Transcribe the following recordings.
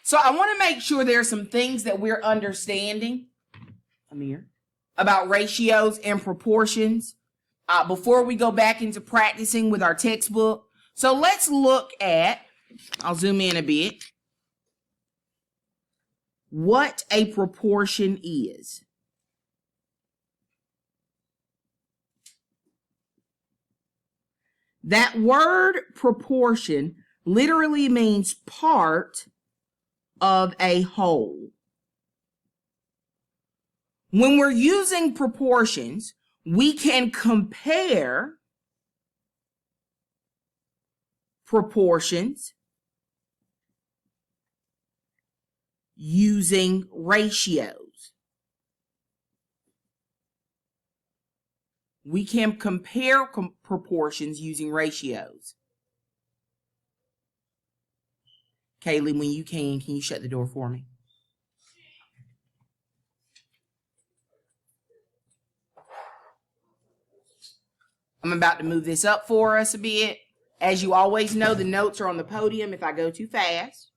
So I want to make sure there are some things that we're understanding, Amir, about ratios and proportions before we go back into practicing with our textbook. So let's look at, I'll zoom in a bit, what a proportion is. That word proportion literally means part of a whole. When we're using proportions, we can compare proportions using ratios. We can compare proportions using ratios. Kaylee, when you can you shut the door for me? I'm about to move this up for us a bit. As you always know, the notes are on the podium if I go too fast.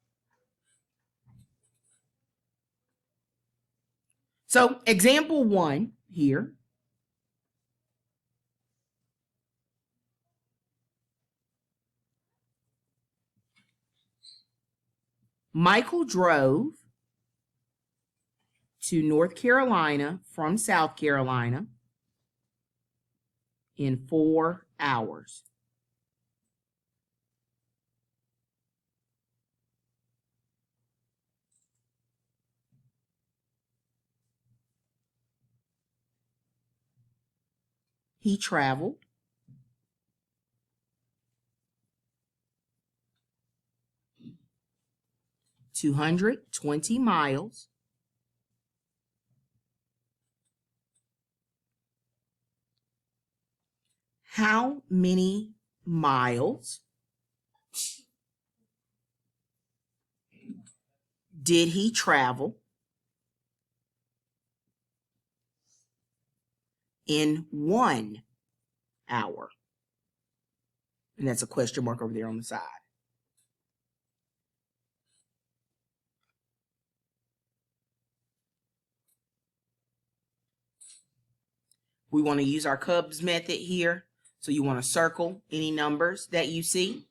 So, example 1 here. Michael drove to North Carolina from South Carolina in 4 hours. He traveled 220 miles how many miles did he travel in 1 hour? And that's a question mark over there on the side. We want to use our Cubs method here. So you want to circle any numbers that you see.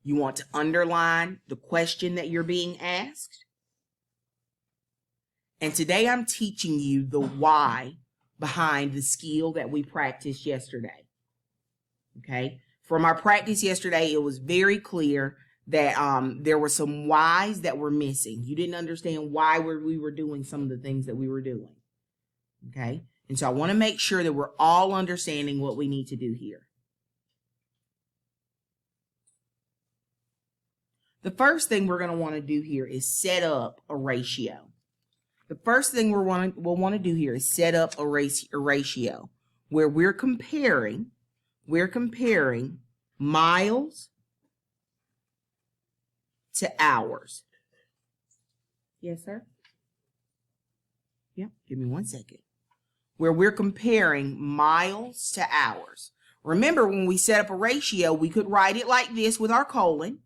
You want to underline the question that you're being asked. And today I'm teaching you the why behind the skill that we practiced yesterday. Okay? From our practice yesterday, it was very clear that there were some whys that were missing. You didn't understand why we were doing some of the things that we were doing. Okay? And so I want to make sure that we're all understanding what we need to do here. The first thing we're going to want to do here is set up a ratio. The first thing we'll want to do here is set up a ratio where we're comparing miles to hours. Yes, sir? Yep, give me 1 second. Where we're comparing miles to hours. Remember, when we set up a ratio, we could write it like this with our colon,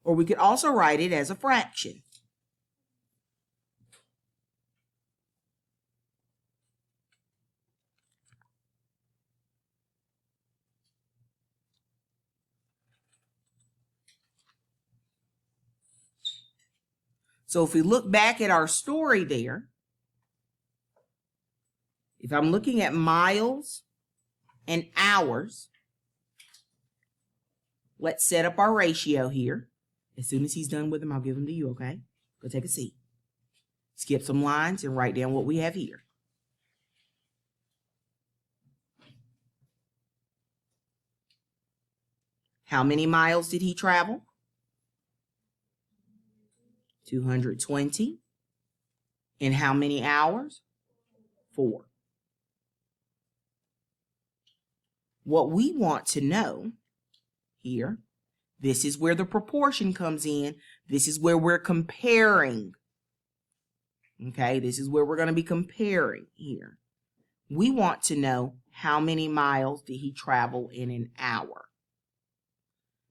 or we could also write it as a fraction. So if we look back at our story there, if I'm looking at miles and hours, let's set up our ratio here. As soon as he's done with them, I'll give them to you, okay? Go take a seat. Skip some lines and write down what we have here. How many miles did he travel? 220. In how many hours? 4. What we want to know here, this is where the proportion comes in. This is where we're comparing. Okay, this is where we're going to be comparing here. We want to know how many miles did he travel in an hour.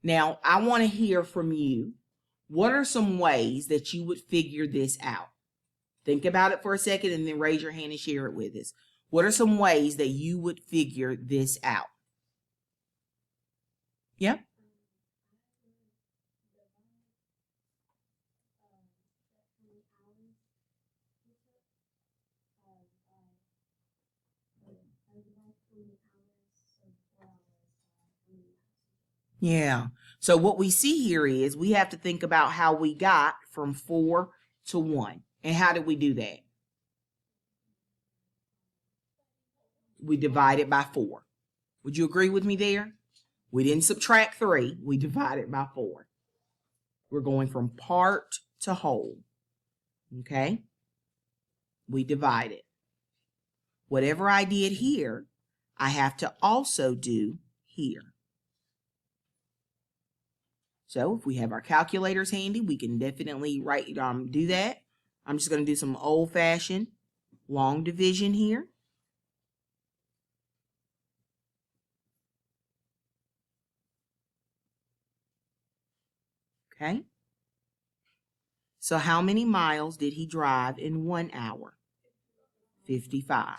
Now, I want to hear from you. What are some ways that you would figure this out? Think about it for a second and then raise your hand and share it with us. What are some ways that you would figure this out? Yeah. Yeah. So what we see here is we have to think about how we got from 4 to 1. And how did we do that? We divided by 4. Would you agree with me there? We didn't subtract 3. We divided by 4. We're going from part to whole. Okay? We divided. Whatever I did here, I have to also do here. So if we have our calculators handy, we can definitely do that. I'm just going to do some old-fashioned long division here. Okay. So how many miles did he drive in 1 hour? 55.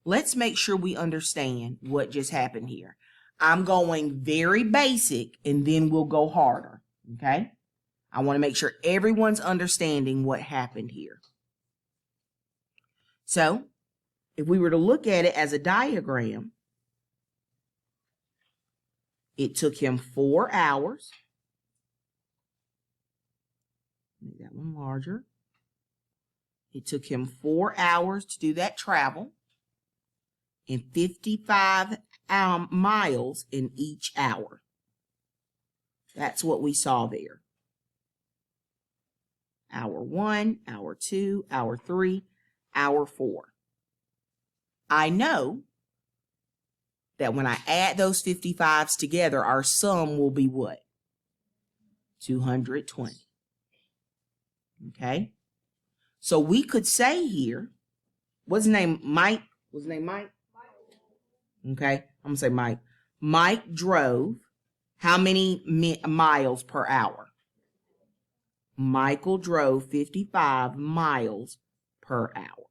Let's make sure we understand what just happened here. I'm going very basic and then we'll go harder, okay? I want to make sure everyone's understanding what happened here. So, if we were to look at it as a diagram, it took him 4 hours. Make that one larger. It took him 4 hours to do that travel and 55 miles in each hour. That's what we saw there. Hour 1, hour 2, hour 3, hour 4. I know that when I add those 55s together, our sum will be what? 220. Okay? So we could say here, what's his name? Mike? What's his name? Mike? Okay, I'm going to say Mike. Mike drove how many miles per hour? Michael drove 55 miles per hour.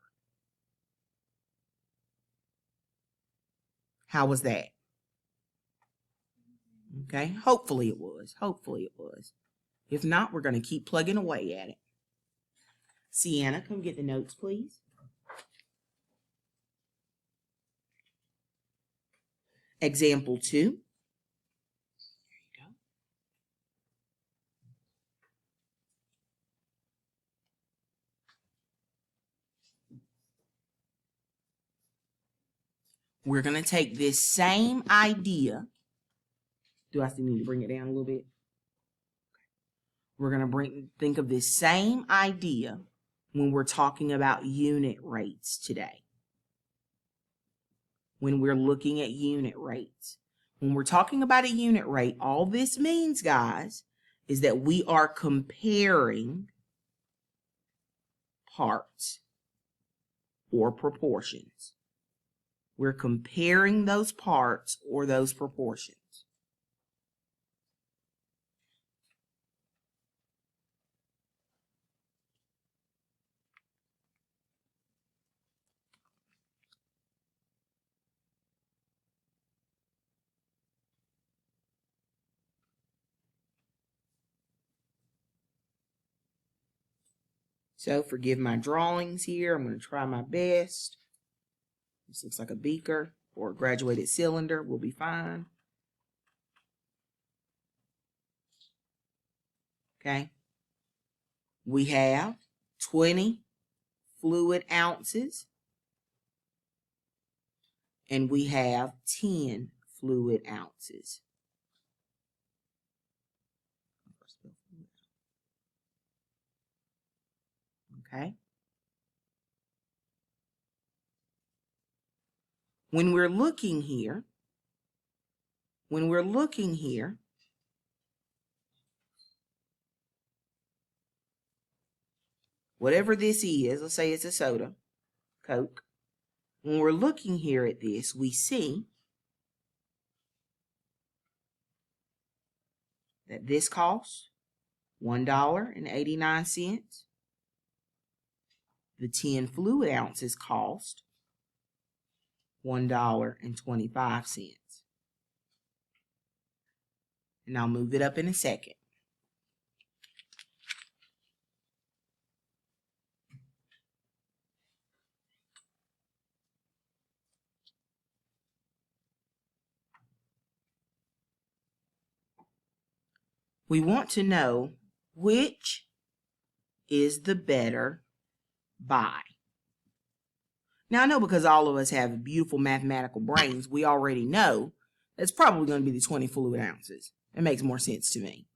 How was that? Okay, hopefully it was. Hopefully it was. If not, we're going to keep plugging away at it. Sienna, come get the notes, please. Example 2. There you go. We're going to take this same idea. Do I still need to bring it down a little bit? We're going to think of this same idea when we're talking about unit rates today. When we're looking at unit rates. When we're talking about a unit rate, all this means, guys, is that we are comparing parts or proportions. We're comparing those parts or those proportions. So forgive my drawings here. I'm going to try my best. This looks like a beaker or a graduated cylinder. We'll be fine. Okay. We have 20 fluid ounces. And we have 10 fluid ounces. Okay. When we're looking here, whatever this is, let's say it's a soda, Coke. When we're looking here at this, we see that this costs $1.89. The 10 fluid ounces cost $1.25. And I'll move it up in a second. We want to know which is the better buy. Now, I know because all of us have beautiful mathematical brains, we already know that's probably going to be the 20 fluid ounces. It makes more sense to me.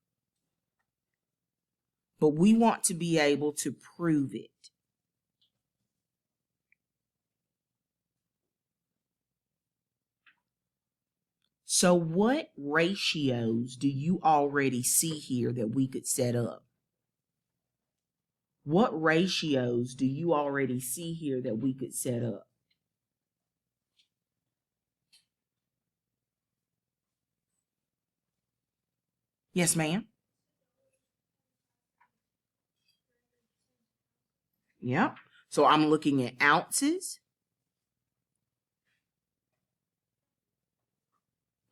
But we want to be able to prove it. So what ratios do you already see here that we could set up? What ratios do you already see here that we could set up? Yes, ma'am. Yep. So I'm looking at ounces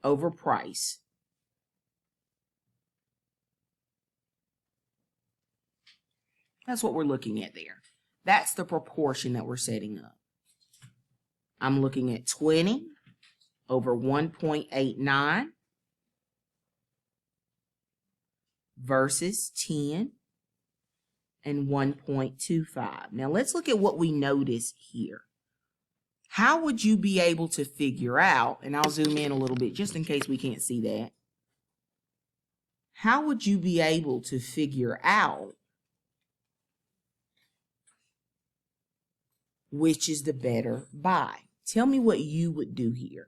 over price. That's what we're looking at there. That's the proportion that we're setting up. I'm looking at 20 over 1.89 versus 10 and 1.25. Now let's look at what we notice here. How would you be able to figure out, and I'll zoom in a little bit just in case we can't see that. How would you be able to figure out which is the better buy? Tell me what you would do here.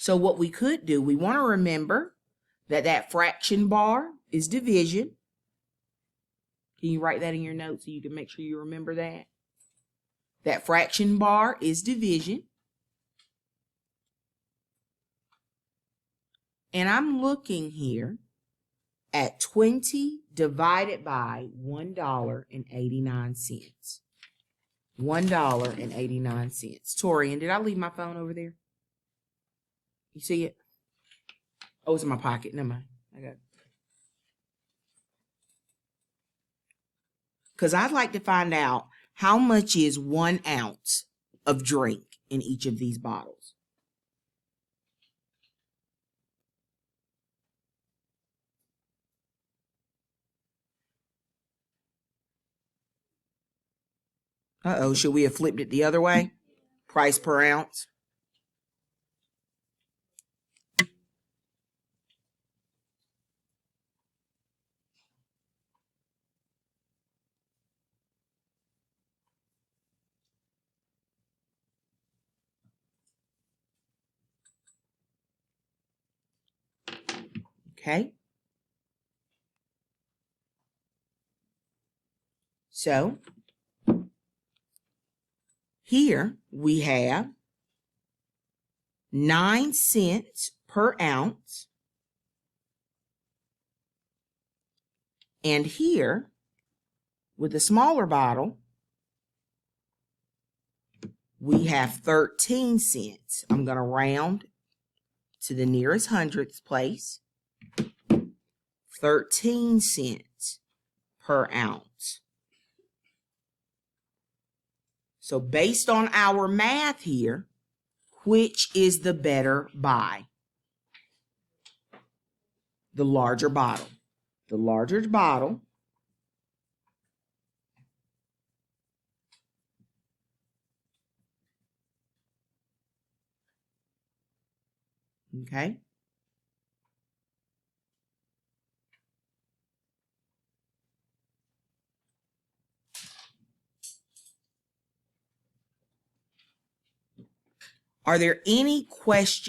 So what we could do, we want to remember that that fraction bar is division. Can you write that in your notes so you can make sure you remember that? That fraction bar is division. And I'm looking here at 20 divided by $1.89. $1.89. Torian, did I leave my phone over there? You see it? Oh, it's in my pocket. Never mind. I got it. Because I'd like to find out how much is 1 ounce of drink in each of these bottles. Uh-oh, should we have flipped it the other way? Price per ounce. Okay. So here we have 9 cents per ounce. And here, with the smaller bottle, we have 13 cents. I'm going to round to the nearest hundredths place. 13 cents per ounce. So based on our math here, which is the better buy? The larger bottle. The larger bottle okay? Are there any questions